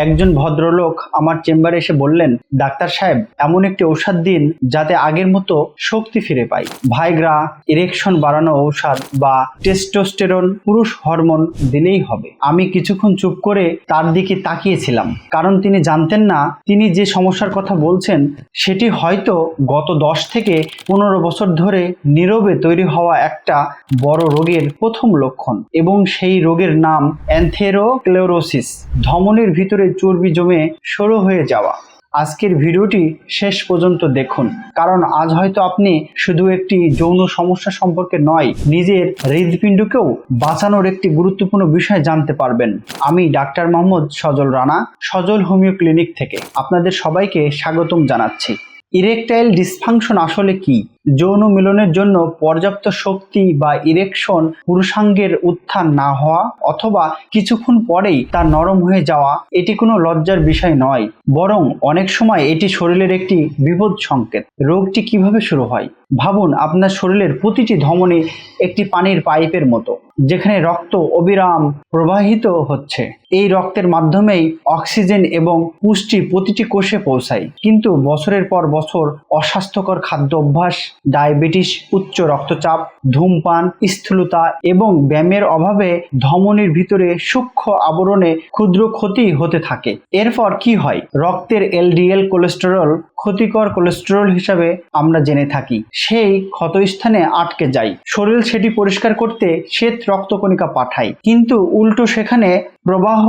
একজন ভদ্রলোক আমার চেম্বারে এসে বললেন, ডাক্তার সাহেব, এমন একটি ঔষধ দিন যাতে আগের মতো শক্তি ফিরে পাই। ভাইগ্রা, ইরেকশন বাড়ানো ঔষধ বা টেস্টোস্টেরন পুরুষ হরমোন দিলেই হবে। আমি কিছুক্ষণ চুপ করে তার দিকে তাকিয়েছিলাম, কারণ তিনি জানতেন না তিনি যে সমস্যার কথা বলছেন সেটি হয়তো গত 10 থেকে 15 বছর ধরে নীরবে তৈরি হওয়া একটা বড় রোগের প্রথম লক্ষণ, এবং সেই রোগের নাম অ্যাথেরোস্ক্লেরোসিস, ধমনীর ভিতরে চর্বি জমে সরু হয়ে যাওয়া। আজকের ভিডিওটি শেষ পর্যন্ত দেখুন, কারণ আজ হয়তো আপনি শুধু একটি যৌন সমস্যা সম্পর্কে নয়, নিজের হৃদপিণ্ডকেও বাঁচানোর একটি গুরুত্বপূর্ণ বিষয় জানতে পারবেন। আমি ডাক্তার মোহাম্মদ সজল রানা, সজল হোমিও ক্লিনিক থেকে আপনাদের সবাইকে স্বাগতম জানাচ্ছি। ইরেকটাইল ডিসফাংশন আসলে কি? যৌন মিলনের জন্য পর্যাপ্ত শক্তি বা ইরেকশন, পুরুষাঙ্গের উত্থান না হওয়া অথবা কিছুক্ষণ পরেই তা নরম হয়ে যাওয়া, এটি কোনো লজ্জার বিষয় নয়, বরং অনেক সময় এটি শরীরের একটি বিপদ সংকেত। রোগটি কিভাবে শুরু হয়? ভাবুন, আপনার শরীরের প্রতিটি ধমনী একটি পানির পাইপের মতো, যেখানে রক্ত অবিরাম প্রবাহিত হচ্ছে। এই রক্তের মাধ্যমেই অক্সিজেন এবং পুষ্টি প্রতিটি কোষে পৌঁছায়। কিন্তু বছরের পর বছর অস্বাস্থ্যকর খাদ্য অভ্যাস, ডায়াবেটিস, উচ্চ রক্তচাপ, ধূমপান, স্থূলতা এবং ব্যায়ামের অভাবে ধমনীর ভিতরে সূক্ষ্ম আবরণে ক্ষুদ্র ক্ষতি হতে থাকে। এরপর কি হয়? রক্তের এলডিএল কোলেস্টেরল, ক্ষতিকর কোলেস্টেরল হিসাবে আমরা জেনে থাকি, সেই ক্ষতস্থানে আটকে যায়। শরীর সেটি পরিষ্কার করতে শ্বেত রক্তকণিকা পাঠায়, কিন্তু উল্টো সেখানে প্রবাহ,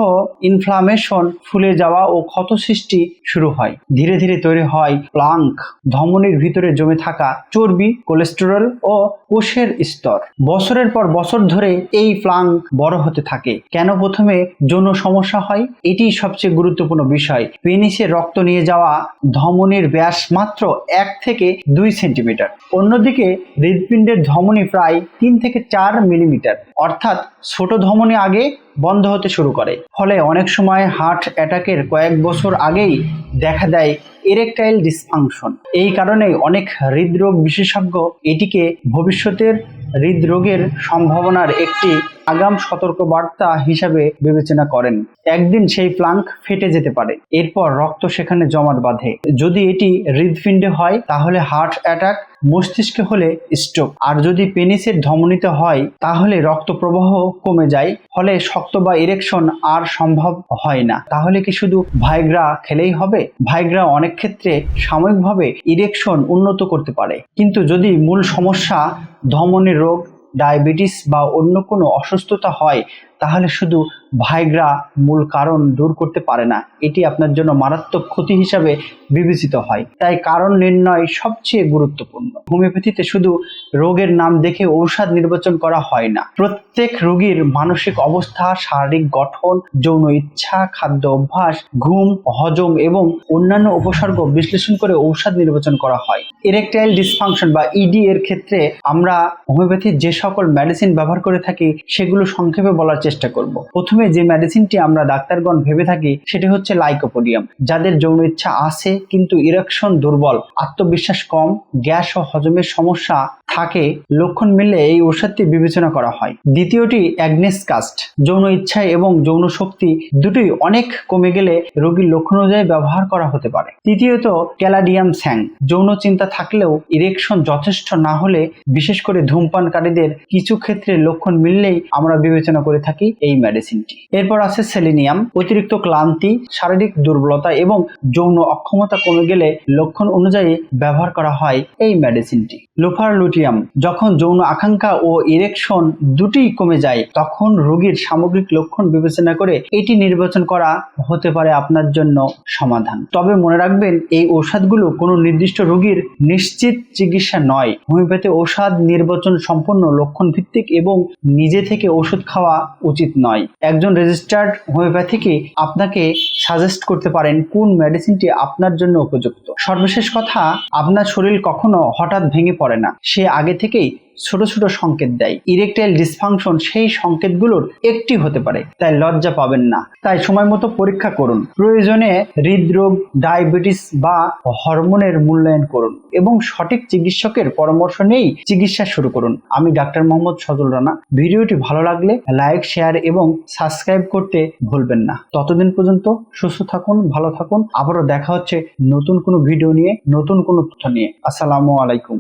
ইনফ্লামেশন, ফুলে যাওয়া ও ক্ষত সৃষ্টি শুরু হয়। ধীরে ধীরে তৈরি হয় প্লাঙ্ক, ধমনীর ভিতরে জমে থাকা চর্বি, কোলেস্টেরল ও কোষের স্তর। বছরের পর বছর ধরে এই প্লাঙ্ক বড় হতে থাকে। কেন প্রথমে যৌন সমস্যা হয়? এটি সবচেয়ে গুরুত্বপূর্ণ বিষয়। পেনিসে রক্ত নিয়ে যাওয়া ধমনীর ব্যাস মাত্র 1 থেকে 2 সেন্টিমিটার। অন্যদিকে হৃদপিণ্ডের ধমনী প্রায় 3 থেকে 4 মিলিমিটার, অর্থাৎ ছোট ধমনী আগে বন্ধ হতে শুরু করে। ফলে অনেক সময় হার্ট অ্যাটাকের কয়েক বছর আগেই দেখা দেয় ইরেকটাইল ডিসফাংশন। এই কারণেই অনেক হৃদরোগ বিশেষজ্ঞ এটিকে ভবিষ্যতের হৃদরোগের সম্ভাবনার একটি আগাম সতর্কবার্তা হিসাবে বিবেচনা করেন। একদিন সেই প্লাঙ্ক ফেটে যেতে পারে, এরপর রক্ত সেখানে জমাট বাঁধে। যদি এটি হৃদপিণ্ডে হয় তাহলে হার্ট অ্যাটাক, মস্তিষ্কে হলে স্ট্রোক, আর যদি পেনিসের ধমনীতে হয় তাহলে রক্ত প্রবাহ কমে যায়, ফলে শক্ত বা ইরেকশন আর সম্ভব হয় না। তাহলে কি শুধু ভাইগ্রা খেলেই হবে? ভাইগ্রা অনেক ক্ষেত্রে সাময়িকভাবে ইরেকশন উন্নত করতে পারে, কিন্তু যদি মূল সমস্যা ধমনীর রোগ, ডায়াবেটিস বা অন্য কোনো অসুস্থতা হয়, তাহলে শুধু ভাইগ্রা মূল কারণ দূর করতে পারে না। এটি আপনার জন্য মারাত্মক ক্ষতি হিসাবে বিবেচিত হয়। তাই কারণ নির্ণয় সবচেয়ে গুরুত্বপূর্ণ। হোমিওপ্যাথিতে শুধু রোগের নাম দেখে ঔষধ নির্বাচন করা হয় না। প্রত্যেক রোগীর মানসিক অবস্থা, শারীরিক গঠন, যৌন ইচ্ছা, খাদ্য অভ্যাস, ঘুম, হজম এবং অন্যান্য উপসর্গ বিশ্লেষণ করে ঔষধ নির্বাচন করা হয়। ইরেকটাইল ডিসফাংশন বা ইডি এর ক্ষেত্রে আমরা হোমিওপ্যাথির যে সকল মেডিসিন ব্যবহার করে থাকি সেগুলো সংক্ষেপে বলার চেষ্টা করব। প্রথমে যে মেডিসিনটি আমরা ডাক্তারগণ ভেবে থাকি সেটি হচ্ছে লাইকোপোডিয়াম। যাদের যৌন ইচ্ছা আছে কিন্তু ইরেকশন দুর্বল, আত্মবিশ্বাস কম, গ্যাস ও হজমের সমস্যা থাকে, লক্ষণ মিললে এই ঔষধটি বিবেচনা করা হয়। দ্বিতীয়টি অ্যাগনেস কাস্ট। যৌন ইচ্ছা এবং যৌন শক্তি দুটোই অনেক কমে গেলে রোগীর লক্ষণ অনুযায়ী ব্যবহার করা হতে পারে। তৃতীয়ত ক্যালাডিয়াম স্যাং। যৌন চিন্তা থাকলেও ইরেকশন যথেষ্ট না হলে, বিশেষ করে ধূমপানকারীদের কিছু ক্ষেত্রে লক্ষণ মিললেই আমরা বিবেচনা করে থাকি এই মেডিসিনটি। এরপর আছে সেলিনিয়াম। অতিরিক্ত ক্লান্তি, শারীরিক দুর্বলতা এবং যৌন অক্ষমতা কমে গেলে লক্ষণ অনুযায়ী ব্যবহার করা হয় এই মেডিসিনটি। লুফারলুটিয়াম। যখন যৌন আকাঙ্ক্ষা ও ইরেকশন দুটিই কমে যায়, তখন রোগীর সামগ্রিক লক্ষণ বিবেচনা করে এটি নির্বাচন করা হতে পারে আপনার জন্য সমাধান। তবে মনে রাখবেন, এই ঔষধগুলো কোনো নির্দিষ্ট রোগীর নিশ্চিত চিকিৎসা নয়। হোমিওপ্যাথি ঔষধ নির্বাচন সম্পূর্ণ লক্ষণ ভিত্তিক এবং নিজে থেকে ওষুধ খাওয়া উচিত নয়। একজন রেজিস্টার্ড হোমিওপ্যাথিকে আপনাকে সাজেস্ট করতে পারেন কোন মেডিসিনটি আপনার জন্য উপযুক্ত। সর্বশেষ কথা, আপনার শরীর কখনো হঠাৎ ভেঙে পড়ে না, সে আগে থেকেই ছোট ছোট সংকেত দেয়। ইরেকটাইল ডিসফাংশন সেই সংকেতগুলোর একটি হতে পারে, তাই লজ্জা পাবেন না। তাই সময় মতো পরীক্ষা করুন, প্রয়োজনে হৃদরোগ, ডায়াবেটিস বা হরমোনের মূল্যায়ন করুন এবং সঠিক চিকিৎসকের পরামর্শ নিয়েই চিকিৎসা শুরু করুন। আমি ডাক্তার মোহাম্মদ সজল রানা। ভিডিওটি ভালো লাগলে লাইক, শেয়ার এবং সাবস্ক্রাইব করতে ভুলবেন না। ততদিন পর্যন্ত সুস্থ থাকুন, ভালো থাকুন। আবারও দেখা হচ্ছে নতুন কোনো ভিডিও নিয়ে, নতুন কোনো তথ্য নিয়ে। আসসালামু আলাইকুম।